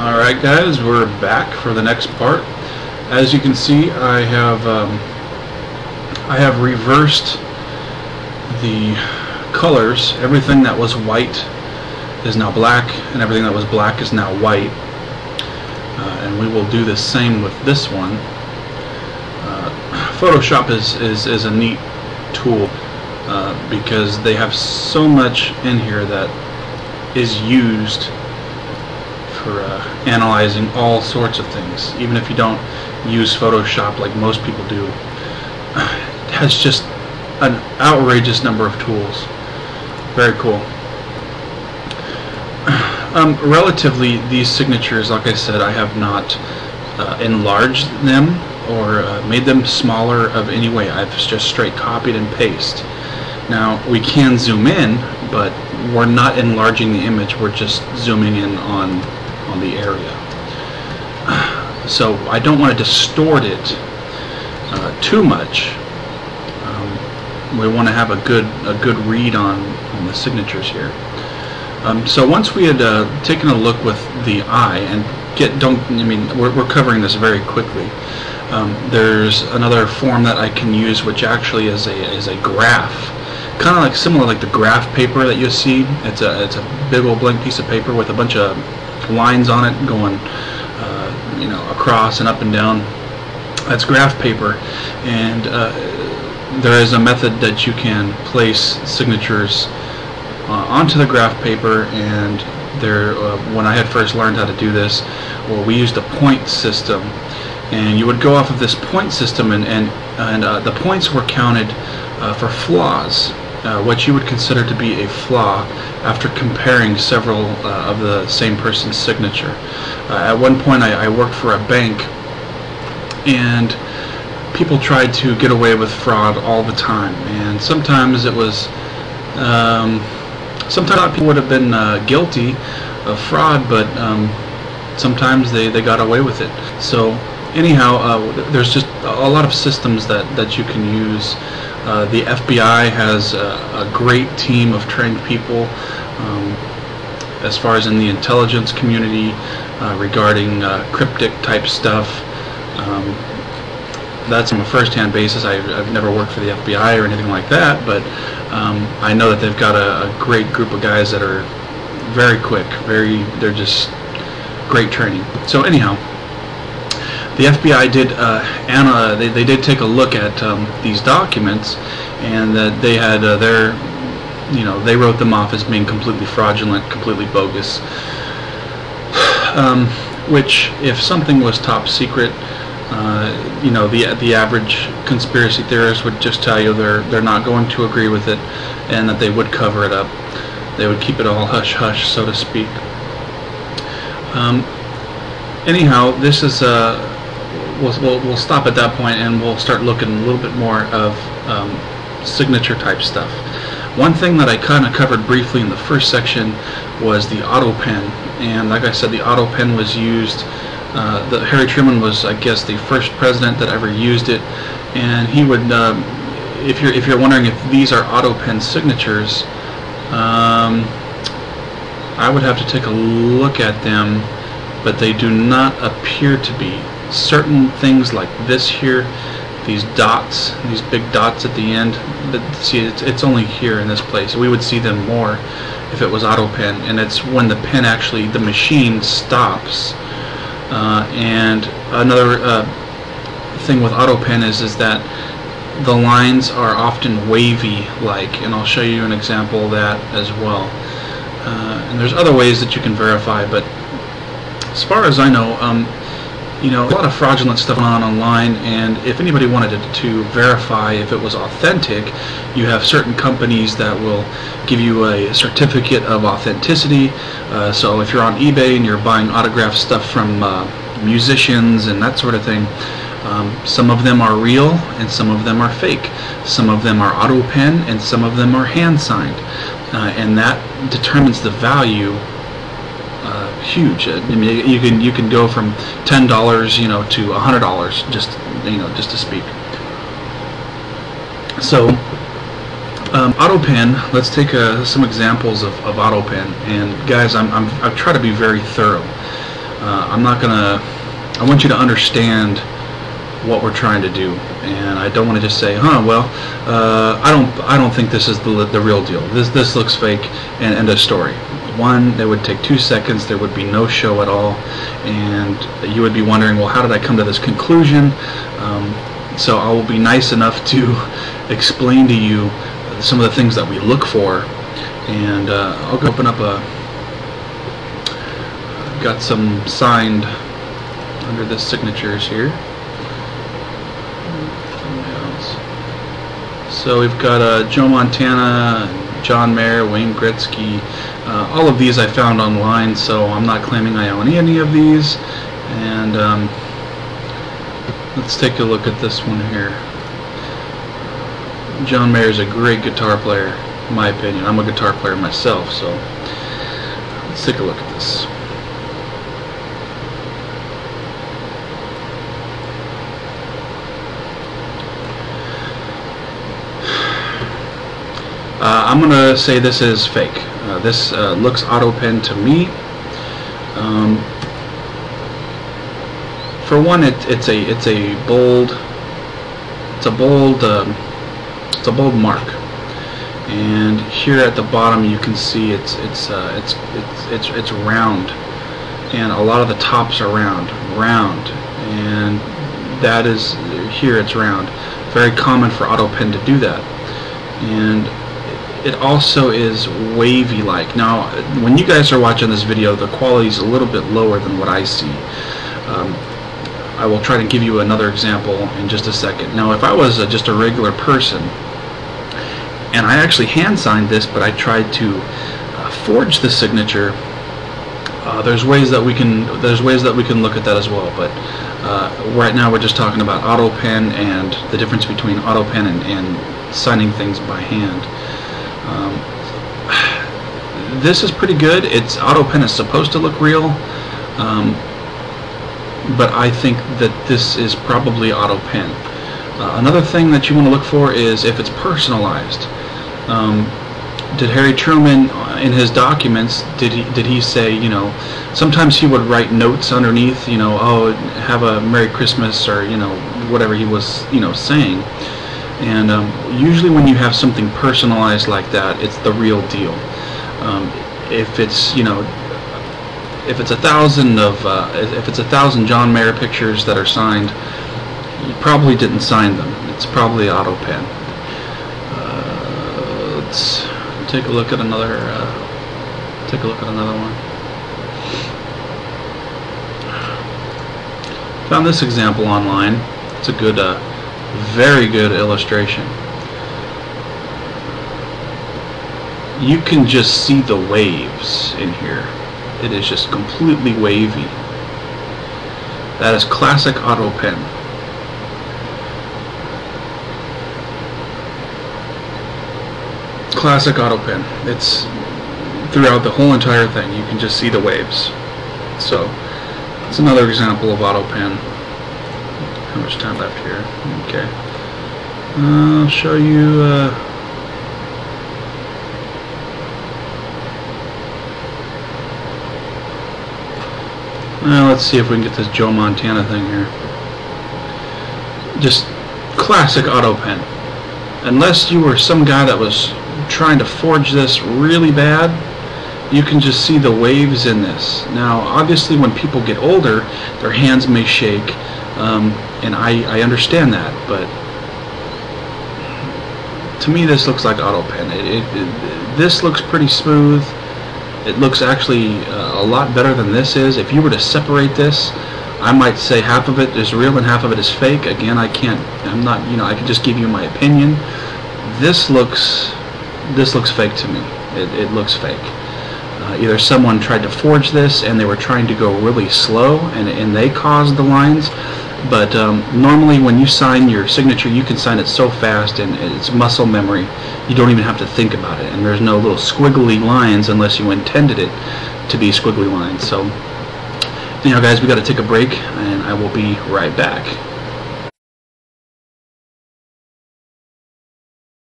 Alright guys, we're back for the next part. As you can see, I have reversed the colors. Everything that was white is now black, and everything that was black is now white. And we will do the same with this one. Photoshop is a neat tool because they have so much in here that is used for analyzing all sorts of things. Even if you don't use Photoshop like most people do, it has just an outrageous number of tools. Very cool. Relatively, these signatures, like I said, I have not enlarged them or made them smaller of any way. I've just straight copied and pasted. Now we can zoom in, but we're not enlarging the image, we're just zooming in on the area. So I don't want to distort it too much. We want to have a good read on the signatures here. So once we had taken a look with the eye, and we're covering this very quickly. There's another form that I can use, which actually is a graph, kind of like similar like the graph paper that you see. It's a big old blank piece of paper with a bunch of lines on it going across and up and down. That's graph paper, and there is a method that you can place signatures onto the graph paper. And when I had first learned how to do this, well, we used a point system, and you would go off of this point system, and the points were counted for flaws, what you would consider to be a flaw after comparing several of the same person's signature. At one point I worked for a bank, and people tried to get away with fraud all the time, and sometimes it was sometimes people would have been guilty of fraud, but sometimes they got away with it. So anyhow, there's just a lot of systems that you can use. The FBI has a great team of trained people as far as in the intelligence community regarding cryptic type stuff. That's on a first-hand basis. I've never worked for the FBI or anything like that, but I know that they've got a great group of guys that are very quick, they're just great training. So anyhow, the FBI did they did take a look at these documents, and that they had they wrote them off as being completely fraudulent, completely bogus. Which, if something was top secret, the average conspiracy theorist would just tell you they're not going to agree with it, and that they would cover it up. They would keep it all hush hush, so to speak. Anyhow, this is we'll stop at that point, and we'll start looking a little bit more of signature type stuff. One thing that I kind of covered briefly in the first section was the auto pen, and like I said, the auto pen was used. Harry Truman was, I guess, the first president that ever used it, and he would. If you're wondering if these are auto pen signatures, I would have to take a look at them, but they do not appear to be. Certain things like this here, these dots, these big dots at the end, but see, it's only here in this place. We would see them more if it was auto pen, and it's when the pen actually, the machine stops. And another thing with auto pen is that the lines are often wavy like, and I'll show you an example of that as well. And there's other ways that you can verify, but as far as I know, a lot of fraudulent stuff going on online, and if anybody wanted to verify if it was authentic, you have certain companies that will give you a certificate of authenticity. So if you're on eBay and you're buying autographed stuff from musicians and that sort of thing, some of them are real and some of them are fake. Some of them are auto pen and some of them are hand signed, and that determines the value. Huge. I mean, you can go from $10, to $100, just to speak. So, auto pen. Let's take some examples of auto pen. And guys, I've tried to be very thorough. I'm not gonna. I want you to understand what we're trying to do, and I don't want to just say, well, I don't think this is the real deal. This looks fake, and end of story. One, that would take 2 seconds. There would be no show at all, and you would be wondering, well, how did I come to this conclusion? So I will be nice enough to explain to you some of the things that we look for, and I'll go open up got some signed under the signatures here. So we've got Joe Montana, John Mayer, Wayne Gretzky. All of these I found online, so I'm not claiming I own any of these. And let's take a look at this one here. John Mayer is a great guitar player, in my opinion. I'm a guitar player myself, so let's take a look at this. I'm going to say this is fake. This looks auto pen to me. For one, it's a bold mark, and here at the bottom you can see it's round, and a lot of the tops are round, and that is here it's round. Very common for auto pen to do that, and it also is wavy like. Now when you guys are watching this video, the quality is a little bit lower than what I see. I will try to give you another example in just a second. Now if I was just a regular person and I actually hand signed this, but I tried to forge the signature, there's ways that we can look at that as well, but right now we're just talking about auto pen and the difference between auto pen and signing things by hand. This is pretty good. It's auto pen is supposed to look real, but I think that this is probably auto pen. Another thing that you want to look for is if it's personalized. Did Harry Truman in his documents, did he say, you know, sometimes he would write notes underneath, you know, oh, have a Merry Christmas, or, you know, whatever he was, you know, saying. And usually when you have something personalized like that, it's the real deal. If it's, you know, if it's 1,000 John Mayer pictures that are signed, you probably didn't sign them. It's probably auto pen. Let's take a look at another. One. Found this example online. It's a good, very good illustration. You can just see the waves in here. It is just completely wavy. That is classic auto pen. Classic auto pen. It's throughout the whole entire thing. You can just see the waves. So it's another example of auto pen. How much time left here? Okay. I'll show you. Well, let's see if we can get this Joe Montana thing here. Just classic auto pen. Unless you were some guy that was trying to forge this really bad, you can just see the waves in this. Now, obviously, when people get older, their hands may shake, and I understand that, but to me, this looks like auto pen. This looks pretty smooth. It looks actually a lot better than this is. If you were to separate this, I might say half of it is real and half of it is fake. Again, I can't. I'm not. You know, I can just give you my opinion. This looks fake to me. It looks fake. Either someone tried to forge this and they were trying to go really slow and they caused the lines. But normally when you sign your signature, you can sign it so fast and it's muscle memory. You don't even have to think about it. And there's no little squiggly lines unless you intended it to be squiggly lines. So, anyhow, guys, we got to take a break, and I will be right back.